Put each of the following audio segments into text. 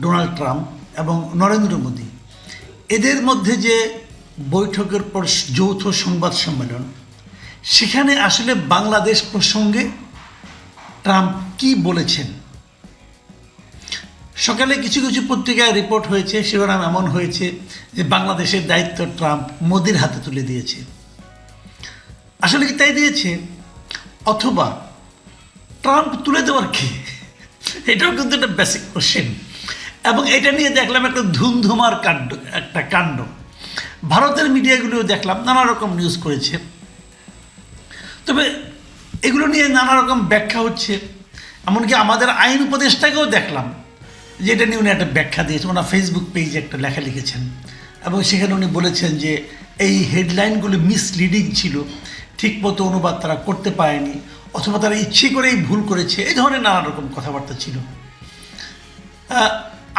Donald Trump এবং নরেন্দ্র মোদী এদের মধ্যে যে বৈঠকের পর যৌথ সংবাদ সম্মেলন, সেখানে আসলে বাংলাদেশ প্রসঙ্গে ট্রাম্প কি বলেছেন? সকালে কিছু কিছু পত্রিকায় রিপোর্ট হয়েছে, শিরোনাম এমন হয়েছে যে বাংলাদেশের দায়িত্ব ট্রাম্প মোদির হাতে তুলে দিয়েছে। আসলে কি তাই দিয়েছে, অথবা ট্রাম্প তুলে দেওয়ার কি? এটাও কিন্তু একটা বেসিক কোশ্চেন। এবং এটা নিয়ে দেখলাম একটা ধুমধুমার কাণ্ড। ভারতের মিডিয়াগুলোও দেখলাম নানা রকম নিউজ করেছে। তবে এগুলো নিয়ে নানা রকম ব্যাখ্যা হচ্ছে। এমনকি আমাদের আইন উপদেষ্টাকেও দেখলাম যে এটা নিয়ে উনি একটা ব্যাখ্যা দিয়েছে। ওনার ফেসবুক পেজে একটা লেখা লিখেছেন এবং সেখানে উনি বলেছেন যে এই হেডলাইনগুলো মিসলিডিং ছিল, ঠিকমতো অনুবাদ তারা করতে পারেনি, অথবা তারা ইচ্ছে করেই ভুল করেছে, এই ধরনের নানা রকম কথাবার্তা ছিল।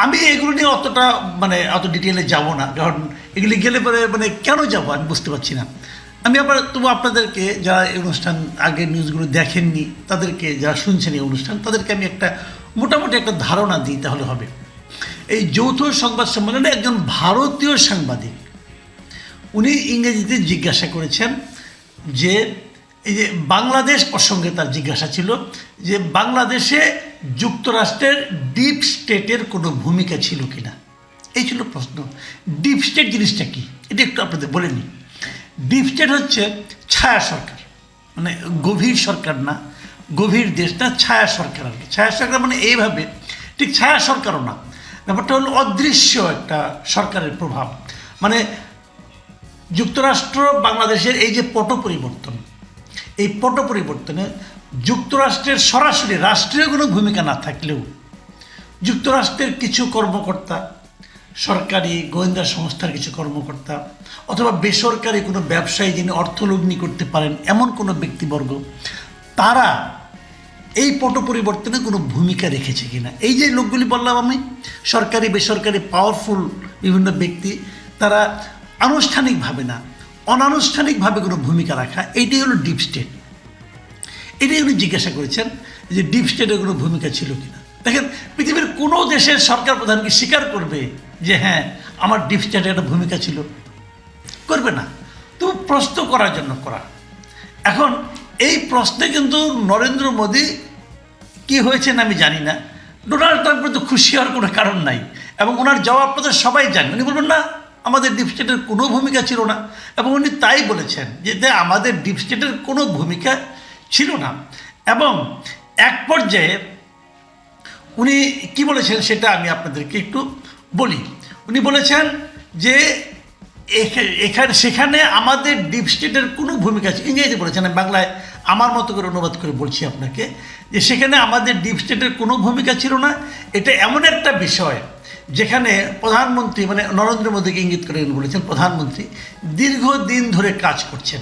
আমি এগুলো নিয়ে অত ডিটেলে যাব না, কারণ এগুলি গেলে পরে কেন যাব আমি বুঝতে পারছি না। আমি আবার তবু আপনাদেরকে, যারা এই অনুষ্ঠান আগের নিউজগুলো দেখেননি, তাদেরকে যারা শুনছেন এই অনুষ্ঠান, তাদেরকে আমি মোটামুটি একটা ধারণা দিই, তাহলে হবে। এই যৌথ সংবাদ সম্মেলনে একজন ভারতীয় সাংবাদিক উনি ইংরেজিতে জিজ্ঞাসা করেছেন যে এই যে বাংলাদেশ প্রসঙ্গে তার জিজ্ঞাসা ছিল যে বাংলাদেশে যুক্তরাষ্ট্রের ডিপ স্টেটের কোনো ভূমিকা ছিল কিনা। এই ছিল প্রশ্ন। ডিপ স্টেট জিনিসটা কি এটা একটু আপনাদের বলে নিই। ডিপ স্টেট হচ্ছে ছায়া সরকার, গভীর সরকার না, গভীর দেশ না, ছায়া সরকার আর কি। ছায়া সরকার এইভাবে, ঠিক ছায়া সরকারও না, ব্যাপারটা হলো অদৃশ্য একটা সরকারের প্রভাব। যুক্তরাষ্ট্র বাংলাদেশের এই যে পট পরিবর্তন, এই পট পরিবর্তনে যুক্তরাষ্ট্রের সরাসরি রাষ্ট্রীয় কোনো ভূমিকা না থাকলেও যুক্তরাষ্ট্রের কিছু কর্মকর্তা, সরকারি গোয়েন্দা সংস্থার কিছু কর্মকর্তা, অথবা বেসরকারি কোনো ব্যবসায়ী যিনি অর্থলগ্নি করতে পারেন এমন কোনো ব্যক্তিবর্গ, তারা এই পট পরিবর্তনে কোনো ভূমিকা রেখেছে কিনা। এই যে লোকগুলি বললাম আমি, সরকারি বেসরকারি পাওয়ারফুল বিভিন্ন ব্যক্তি, তারা আনুষ্ঠানিকভাবে না, অনানুষ্ঠানিকভাবে কোনো ভূমিকা রাখা, এইটাই হলো ডিপ স্টেট। এটাই উনি জিজ্ঞাসা করেছেন যে ডিপ স্টেটের কোনো ভূমিকা ছিল কিনা। দেখেন, পৃথিবীর কোনো দেশের সরকার প্রধান কি স্বীকার করবে যে হ্যাঁ আমার ডিপ স্টেটের একটা ভূমিকা ছিল? করবে না। তো প্রশ্ন করার জন্য করা। এখন এই প্রশ্নে কিন্তু নরেন্দ্র মোদী কি হয়েছেন আমি জানি না, ডোনাল্ড ট্রাম্পের তো খুশি হওয়ার কোনো কারণ নাই। এবং ওনার জবাবটা তো সবাই জানে। উনি বলবেন না আমাদের ডিপ স্টেটের কোনো ভূমিকা ছিল না, এবং উনি তাই বলেছেন যে আমাদের ডিপ স্টেটের কোনো ভূমিকা ছিল না। এবং এক পর্যায়ে উনি কি বলেছেন সেটা আমি আপনাদেরকে একটু বলি। উনি বলেছেন যে সেখানে আমাদের ডিপ স্টেটের কোনো ভূমিকা আছে। ইংরেজি বলেছেন, আমি বাংলায় আমার মতো করে অনুবাদ করে বলছি আপনাকে, যে সেখানে আমাদের ডিপ স্টেটের কোনো ভূমিকা ছিল না। এটা এমন একটা বিষয় যেখানে প্রধানমন্ত্রী নরেন্দ্র মোদীকে ইঙ্গিত করে বলেছেন প্রধানমন্ত্রী দীর্ঘদিন ধরে কাজ করছেন।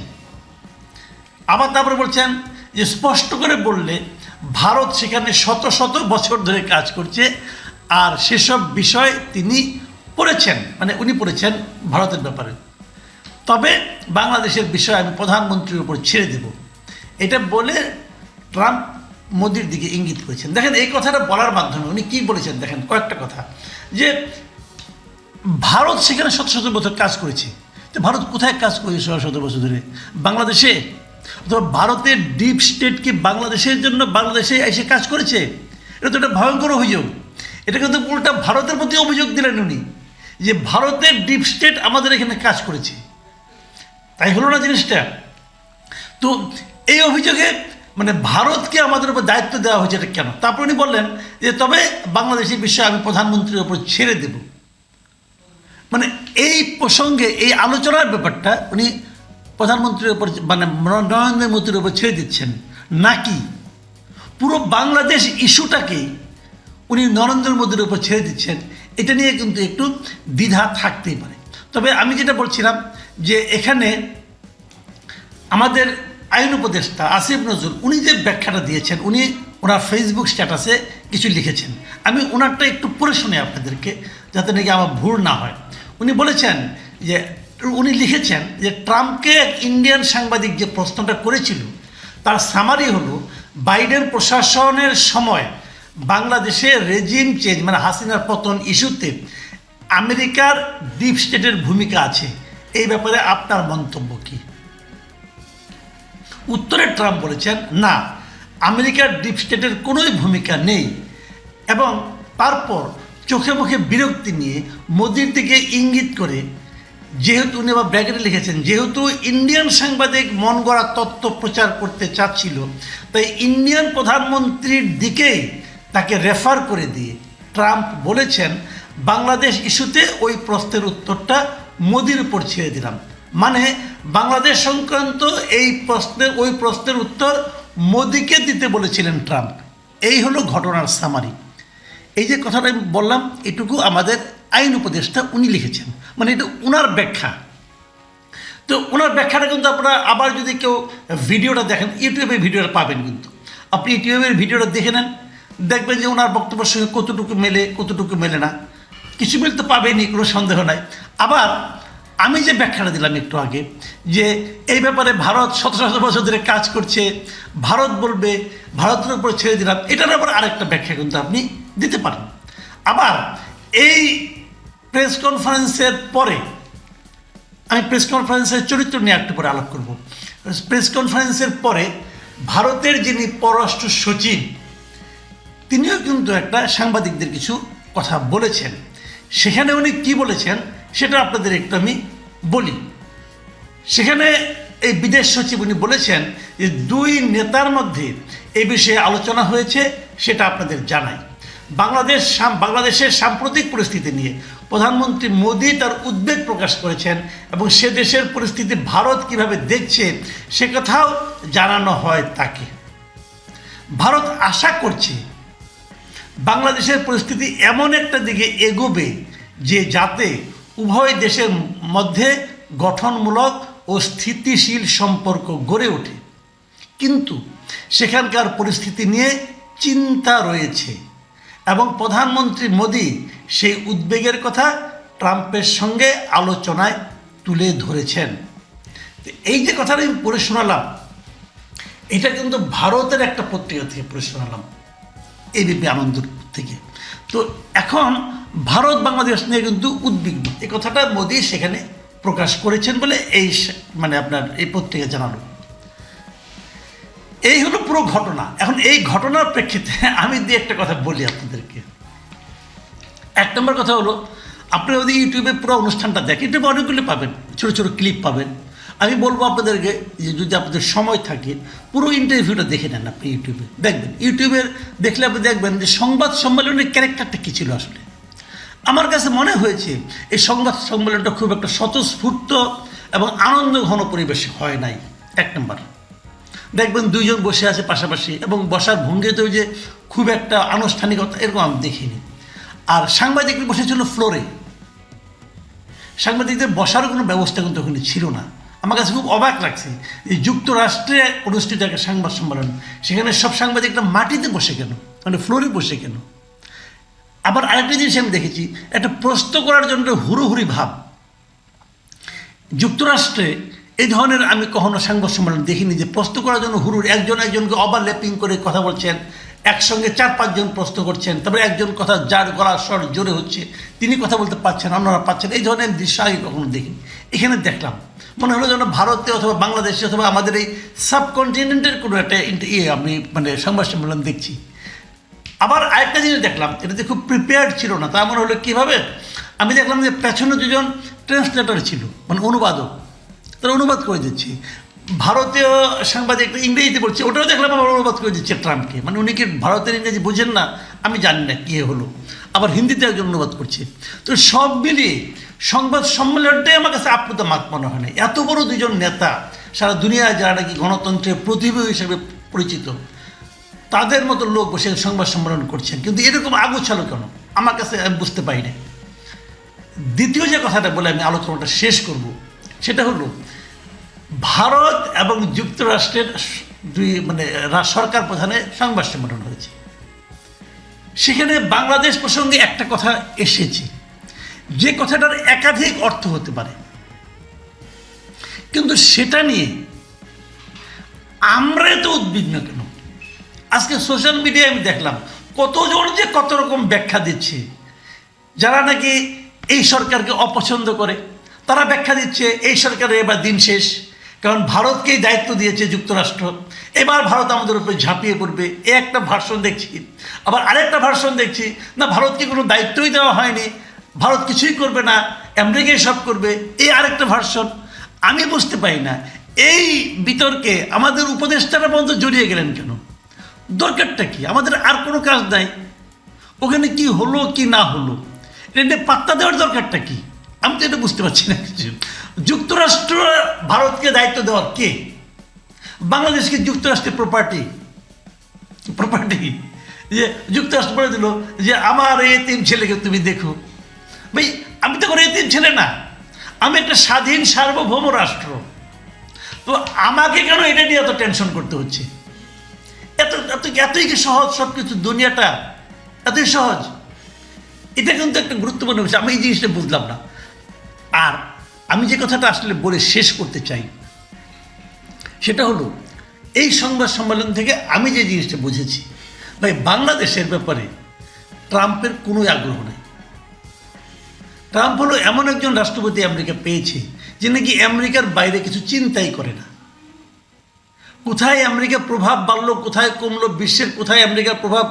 আবার তারপরে বলছেন যে স্পষ্ট করে বললে ভারত সেখানে শত শত বছর ধরে কাজ করছে, আর সেসব বিষয় তিনি পড়েছেন, উনি পড়েছেন ভারতের ব্যাপারে। তবে বাংলাদেশের বিষয় আমি প্রধানমন্ত্রীর উপর ছেড়ে দেব, এটা বলে ট্রাম্প মোদির দিকে ইঙ্গিত করেছেন। দেখেন, এই কথাটা বলার মাধ্যমে উনি কী বলেছেন, দেখেন কয়েকটা কথা, যে ভারত সেখানে শত শত বছর কাজ করেছে। তো ভারত কোথায় কাজ করেছে শত শত বছর ধরে? বাংলাদেশে? অথবা ভারতের ডিপ স্টেট কি বাংলাদেশের জন্য বাংলাদেশে এসে কাজ করেছে? এটা তো একটা ভয়ঙ্কর অভিযোগ। এটা কিন্তু উল্টা ভারতের প্রতি অভিযোগ দিলেন উনি, যে ভারতের ডিপ স্টেট আমাদের এখানে কাজ করেছে। তাই হলো না জিনিসটা? তো এই অভিযোগে ভারতকে আমাদের উপর দায়িত্ব দেওয়া হয়েছে, এটা কেন? তারপর উনি বললেন যে তবে বাংলাদেশের বিষয়ে আমি প্রধানমন্ত্রীর উপর ছেড়ে দেব। এই প্রসঙ্গে এই আলোচনার ব্যাপারটা উনি প্রধানমন্ত্রীর উপর নরেন্দ্র মোদীর উপর ছেড়ে দিচ্ছেন, নাকি পুরো বাংলাদেশ ইস্যুটাকেই উনি নরেন্দ্র মোদীর উপর ছেড়ে দিচ্ছেন, এটা নিয়ে কিন্তু একটু দ্বিধা থাকতেই পারে। তবে আমি যেটা বলছিলাম যে এখানে আমাদের আইন উপদেষ্টা আসিফ নজরুল উনি যে ব্যাখ্যাটা দিয়েছেন, উনি ওনার ফেসবুক স্ট্যাটাসে কিছু লিখেছেন। আমি ওনারটা একটু পড়ে শুনি আপনাদেরকে, যাতে নাকি আমার ভুল না হয়। উনি বলেছেন যে, উনি লিখেছেন যে ট্রাম্পকে এক ইন্ডিয়ান সাংবাদিক যে প্রশ্নটা করেছিল তার সামারি হলো বাইডেন প্রশাসনের সময় বাংলাদেশে রেজিম চেঞ্জ মানে হাসিনার পতন ইস্যুতে আমেরিকার ডিপ স্টেটের ভূমিকা আছে, এই ব্যাপারে আপনার মন্তব্য কি? উত্তরে ট্রাম্প বলেছেন না, আমেরিকার ডিপ স্টেটের কোনোই ভূমিকা নেই, এবং তারপর চোখে মুখে বিরক্তি নিয়ে মোদির দিকে ইঙ্গিত করে, যেহেতু উনি আবার ব্র্যাকেটে লিখেছেন, যেহেতু ইন্ডিয়ান সাংবাদিক মন গড়া তথ্য প্রচার করতে চাচ্ছিল, তাই ইন্ডিয়ান প্রধানমন্ত্রীর দিকেই তাকে রেফার করে দিয়ে ট্রাম্প বলেছেন বাংলাদেশ ইস্যুতে ওই প্রশ্নের উত্তরটা মোদির উপর ছেড়ে দিলাম। মানে বাংলাদেশ সংক্রান্ত ওই প্রশ্নের উত্তর মোদিকে দিতে বলেছিলেন ট্রাম্প। এই হলো ঘটনার সামারি। এই যে কথাটা আমি বললাম, এটুকু আমাদের আইন উপদেষ্টা উনি লিখেছেন, মানে এটা ওনার ব্যাখ্যা। তো ওনার ব্যাখ্যাটা কিন্তু আপনারা আবার যদি কেউ ভিডিওটা দেখেন, ইউটিউবে ভিডিওটা পাবেন, কিন্তু আপনি ইউটিউবের ভিডিওটা দেখে নেন, দেখবেন যে ওনার বক্তব্যের সঙ্গে কতটুকু মেলে কতটুকু মেলে না, কিছু মিল তো পাবেনই, কোনো সন্দেহ নাই। আবার আমি যে ব্যাখ্যাটা দিলাম একটু আগে, যে এই ব্যাপারে ভারত 17 বছর ধরে কাজ করছে, ভারত বলবে, ভারতের উপর ছেড়ে দিলাম, এটার আবার আরেকটা ব্যাখ্যা কিন্তু আপনি দিতে পারেন। আবার এই প্রেস কনফারেন্সের পরে, আমি প্রেস কনফারেন্সের চরিত্র নিয়ে একটু পরে আলাপ করব। প্রেস কনফারেন্সের পরে ভারতের যিনি পররাষ্ট্র সচিব, তিনিও কিন্তু একটা সাংবাদিকদের কিছু কথা বলেছেন। সেখানে উনি কি বলেছেন সেটা আপনাদের একটু আমি বলি। সেখানে এই বিদেশ সচিব উনি বলেছেন যে দুই নেতার মধ্যে এই বিষয়ে আলোচনা হয়েছে, সেটা আপনাদের জানাই। বাংলাদেশের সাম্প্রতিক পরিস্থিতি নিয়ে প্রধানমন্ত্রী মোদি তার উদ্বেগ প্রকাশ করেছেন, এবং সে দেশের পরিস্থিতি ভারত কিভাবে দেখছে সে কথাও জানানো হয় তাকে। ভারত আশা করছে বাংলাদেশের পরিস্থিতি এমন একটা দিকে এগোবে যে যাতে উভয় দেশের মধ্যে গঠনমূলক ও স্থিতিশীল সম্পর্ক গড়ে ওঠে, কিন্তু সেখানকার পরিস্থিতি নিয়ে চিন্তা রয়েছে, এবং প্রধানমন্ত্রী মোদি সেই উদ্বেগের কথা ট্রাম্পের সঙ্গে আলোচনায় তুলে ধরেছেন। এই যে কথাটা আমি পড়ে শোনালাম, এটা কিন্তু ভারতের একটা পত্রিকা থেকে পড়ে শোনালাম, এবিপি আনন্দ থেকে। তো এখন ভারত বাংলাদেশ নিয়ে কিন্তু উদ্বিগ্ন, এই কথাটা মোদি সেখানে প্রকাশ করেছেন বলে মানে আপনার এই পত্রিকা জানালো। এই হলো পুরো ঘটনা। এখন এই ঘটনার প্রেক্ষিতে আমি একটা কথা বলি আপনাদেরকে। এক নম্বর কথা হলো, আপনি যদি ইউটিউবে পুরো অনুষ্ঠানটা দেখেন, ইউটিউবে অনেকগুলো পাবেন, ছোটো ছোটো ক্লিপ পাবেন। আমি বলবো আপনাদেরকে যে যদি আপনাদের সময় থাকে পুরো ইন্টারভিউটা দেখে নেন, আপনি ইউটিউবে দেখবেন। ইউটিউবের দেখলে আপনি দেখবেন যে সংবাদ সম্মেলনের ক্যারেক্টারটা কী ছিল। আসলে আমার কাছে মনে হয়েছে এই সংবাদ সম্মেলনটা খুব একটা স্বতঃস্ফূর্ত এবং আনন্দ ঘন পরিবেশে হয় নাই। এক নম্বর, দেখবেন দুইজন বসে আছে পাশাপাশি, এবং বসার ভঙ্গিতেও যে খুব একটা আনুষ্ঠানিকতা এরকম আমি দেখিনি। আর সাংবাদিকরা বসেছিল ফ্লোরে, সাংবাদিকদের বসারও কোনো ব্যবস্থা কিন্তু ওখানে ছিল না। আমার কাছে খুব অবাক লাগছে যে যুক্তরাষ্ট্রে অনুষ্ঠিত একটা সংবাদ সম্মেলন, সেখানে সব সাংবাদিকরা মাটিতে বসে কেন, মানে ফ্লোরে বসে কেন। আবার আরেকটা জিনিস আমি দেখেছি, একটা প্রশ্ন করার জন্য হুড়োহুড়ি ভাব। যুক্তরাষ্ট্রে এই ধরনের আমি কখনো সংবাদ সম্মেলন দেখিনি যে প্রশ্ন করার জন্য হুড়ুড়ি, একজনকে ওভারল্যাপিং করে কথা বলছেন, একসঙ্গে 4-5 জন প্রশ্ন করছেন, তারপরে একজন কথা যার গলার স্বর জোরে হচ্ছে তিনি কথা বলতে পারছেন, অন্যরা পাচ্ছেন। এই ধরনের দৃশ্য আগে কখনো দেখিনি, এখানে দেখলাম। মনে হলো যেন ভারতে অথবা বাংলাদেশে অথবা আমাদের এই সাবকন্টিনেন্টের কোনো একটা আমি মানে সংবাদ সম্মেলন দেখছি। আবার আরেকটা জিনিস দেখলাম, এটাতে খুব প্রিপেয়ার্ড ছিল না। তা মনে হলো কীভাবে, আমি দেখলাম যে পেছনে দুজন ট্রান্সলেটর ছিল, মানে অনুবাদক, তারা অনুবাদ করে দিচ্ছি। ভারতীয় সাংবাদিক ইংরেজিতে বলছে, ওটাও দেখলাম আবার অনুবাদ করে দিচ্ছে ট্রাম্পকে। মানে উনি কি ভারতের ইংরেজি বোঝেন না আমি জানি না কী হলো, আবার হিন্দিতে একজন অনুবাদ করছে। তো সব মিলিয়ে সংবাদ সম্মেলনটাই আমার কাছে আপ্লুত মাত মনে হয় না। এত বড় দুজন নেতা, সারা দুনিয়ায় যারা নাকি গণতন্ত্রের প্রতিভা হিসেবে পরিচিত, তাদের মতো লোক বসে সংবাদ সম্মেলন করছেন, কিন্তু এরকম আগোছালো কেন আমার কাছে আমি বুঝতে পারি না। দ্বিতীয় যে কথাটা বলে আমি আলোচনাটা শেষ করব, সেটা হলো ভারত এবং যুক্তরাষ্ট্রের দুই মানে সরকার প্রধানের সংবাদ সম্মেলন হয়েছে। সেখানে বাংলাদেশ প্রসঙ্গে একটা কথা এসেছে, যে কথাটার একাধিক অর্থ হতে পারে, কিন্তু সেটা নিয়ে আমরা এত উদ্বিগ্ন কেন? আজকে সোশ্যাল মিডিয়ায় আমি দেখলাম কতজন যে কত রকম ব্যাখ্যা দিচ্ছে। যারা নাকি এই সরকারকে অপছন্দ করে তারা ব্যাখ্যা দিচ্ছে এই সরকারের এবার দিন শেষ, কারণ ভারতকেই দায়িত্ব দিয়েছে যুক্তরাষ্ট্র, এবার ভারত আমাদের উপরে ঝাঁপিয়ে পড়বে। এ একটা ভার্সন দেখছি। আবার আরেকটা ভার্সন দেখছি, না ভারতকে কোনো দায়িত্বই দেওয়া হয়নি, ভারত কিছুই করবে না, আমেরিকাই সব করবে। এই আরেকটা ভার্সন। আমি বুঝতে পারি না এই বিতর্কে আমাদের উপদেষ্টারা বন্ধু জড়িয়ে গেলেন কেন? দরকারটা কি? আমাদের আর কোনো কাজ নাই। ওখানে কি হলো কি না হলো এটা পাত্তা দেওয়ার দরকারটা কি? আমি তো এটা বুঝতে পারছি না কিছু। যুক্তরাষ্ট্র ভারতকে দায়িত্ব দেওয়ার কে? বাংলাদেশকে যুক্তরাষ্ট্রের প্রপার্টি যে যুক্তরাষ্ট্র বলে দিল যে আমার এই তিন ছেলেকে তুমি দেখো। ভাই আমি তো কোনো এতিম ছেলে না, আমি একটা স্বাধীন সার্বভৌম রাষ্ট্র। তো আমাকে কেন এটা নিয়ে এত টেনশন করতে হচ্ছে? এতই কি সহজ সব কিছু? দুনিয়াটা এতই সহজ? এটা কিন্তু একটা গুরুত্বপূর্ণ বিষয়। আমি এই জিনিসটা বুঝলাম না। আর আমি যে কথাটা আসলে বলে শেষ করতে চাই সেটা হলো, এই সংবাদ সম্মেলন থেকে আমি যে জিনিসটা বুঝেছি, ভাই বাংলাদেশের ব্যাপারে ট্রাম্পের কোনো আগ্রহ নেই। ট্রাম্প হলো এমন একজন রাষ্ট্রপতি আমেরিকা পেয়েছে যে নাকি আমেরিকার বাইরে কিছু চিন্তাই করে না। কোথায় আমেরিকার প্রভাব বাড়লো, কোথায় কমলো, বিশ্বের কোথায় আমেরিকার প্রভাব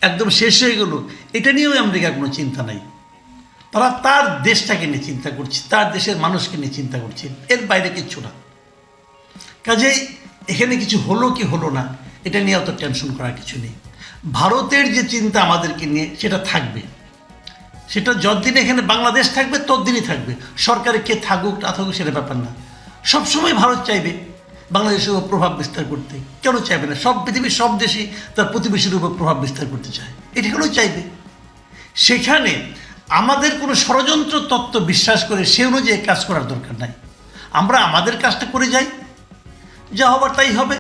একদম শেষ হয়ে গেল, এটা নিয়েও আমেরিকার কোনো চিন্তা নাই। তারা তার দেশটাকে নিয়ে চিন্তা করছে, তার দেশের মানুষকে নিয়ে চিন্তা করছে, এর বাইরে কিচ্ছু না। কাজেই এখানে কিছু হলো কি হলো না এটা নিয়ে অত টেনশন করার কিছু নেই। ভারতের যে চিন্তা আমাদেরকে নিয়ে সেটা থাকবে, সেটা যতদিন এখানে বাংলাদেশ থাকবে ততদিনই থাকবে। সরকারে কে থাকুক না থাকুক সেটা ব্যাপার না। সবসময় ভারত চাইবে বাংলাদেশের উপর প্রভাব বিস্তার করতে। কেন চাইবে না? সব পৃথিবীর সব দেশই তার প্রতিবেশীর উপর প্রভাব বিস্তার করতে চায়, এটা কেন চাইবে? সেখানে আমাদের কোনো ষড়যন্ত্র তত্ত্ব বিশ্বাস করে সে অনুযায়ী কাজ করার দরকার নাই। আমরা আমাদের কাজটা করে যাই, যা হবার তাই হবে।